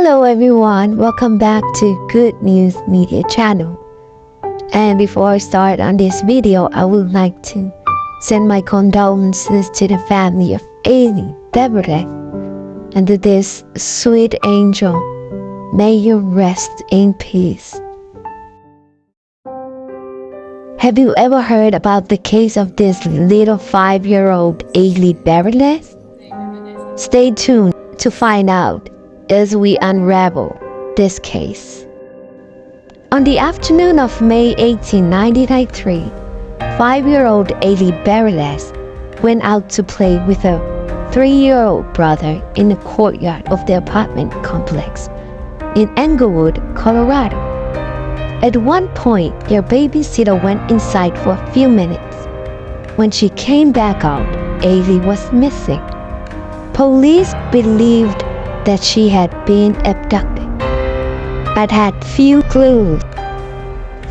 Hello everyone, welcome back to Good News Media channel. And before I start on this video, I would like to send my condolences to the family of ALIE, BERRELEZ, and to this sweet angel. May you rest in peace. Have you ever heard about the case of this little 5-year-old ALIE BERRELEZ? Stay tuned to find out as we unravel this case. On the afternoon of May 18, 1993, 5-year-old ALIE BERRELEZ went out to play with her 3-year-old brother in the courtyard of the apartment complex in Englewood, Colorado. At one point, their babysitter went inside for a few minutes. When she came back out, ALIE was missing. Police believed that she had been abducted, but had few clues.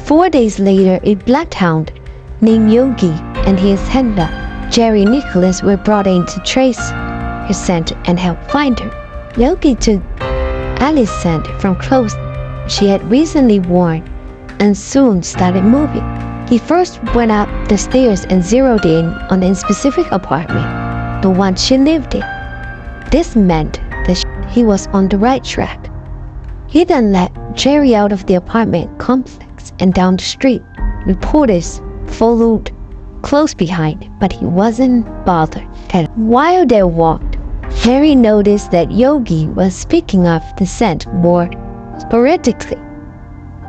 4 days later, a bloodhound named Yogi and his handler, Jerry Nicholas, were brought in to trace her scent and help find her. Yogi took ALIE's scent from clothes she had recently worn and soon started moving. He first went up the stairs and zeroed in on a specific apartment, the one she lived in. This meant that he was on the right track. He then led Jerry out of the apartment complex and down the street. Reporters followed close behind, but he wasn't bothered. And while they walked, Jerry noticed that Yogi was picking up the scent more sporadically.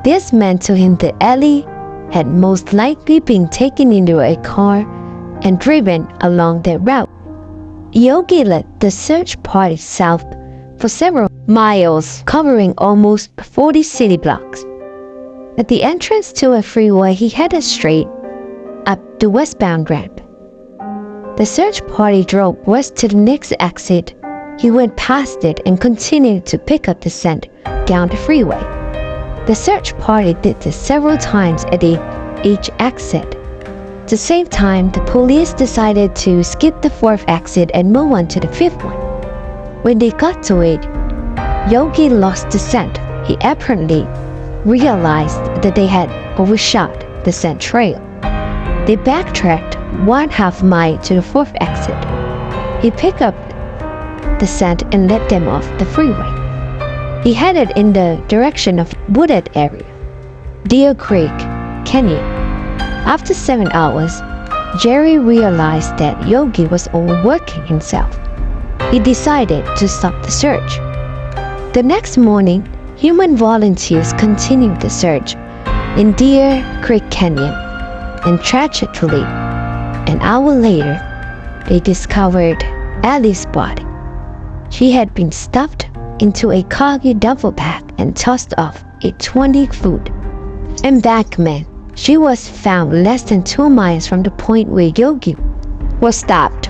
This meant to him that ALIE had most likely been taken into a car and driven along that route. Yogi led the search party south for several miles, covering almost 40 city blocks. At the entrance to a freeway, he headed straight up the westbound ramp. The search party drove west to the next exit. He went past it and continued to pick up the scent down the freeway. The search party did this several times at each exit. To save time, the police decided to skip the 4th exit and move on to the 5th one. When they got to it, Yogi lost the scent. He apparently realized that they had overshot the scent trail. They backtracked 1/2 mile to the 4th exit. He picked up the scent and led them off the freeway. He headed in the direction of wooded area, Deer Creek Canyon. After 7 hours, Jerry realized that Yogi was overworking himself. He decided to stop the search. The next morning, human volunteers continued the search in Deer Creek Canyon, and tragically, an hour later, they discovered ALIE's body. She had been stuffed into a khaki duffel bag and tossed off a 20-foot embankment. She was found less than 2 miles from the point where Yogi was stopped.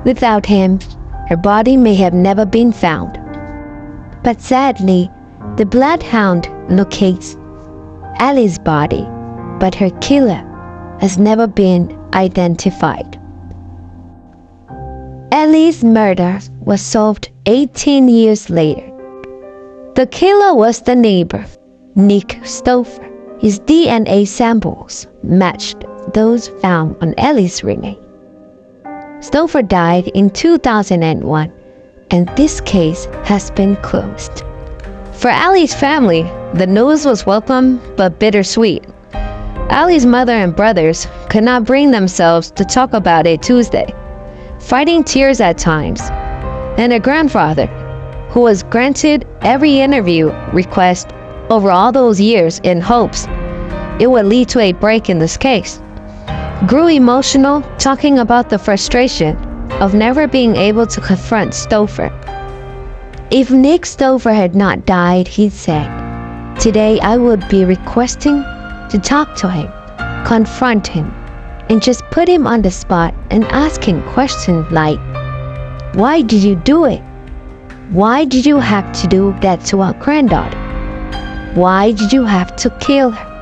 Without him, her body may have never been found. But sadly, the bloodhound locates ALIE's body, but her killer has never been identified. ALIE's murder was solved 18 years later. The killer was the neighbor, Nick Stouffer. His DNA samples matched those found on ALIE's remains. Stouffer died in 2001, and this case has been closed. For ALIE's family, the news was welcome but bittersweet. ALIE's mother and brothers could not bring themselves to talk about it Tuesday, fighting tears at times, and her grandfather, who was granted every interview request over all those years in hopes it would lead to a break in this case, grew emotional talking about the frustration of never being able to confront Stouffer. If Nick Stouffer had not died, he said, "Today I would be requesting to talk to him, confront him, and just put him on the spot and ask him questions like, why did you do it? Why did you have to do that to our granddaughter? Why did you have to kill her?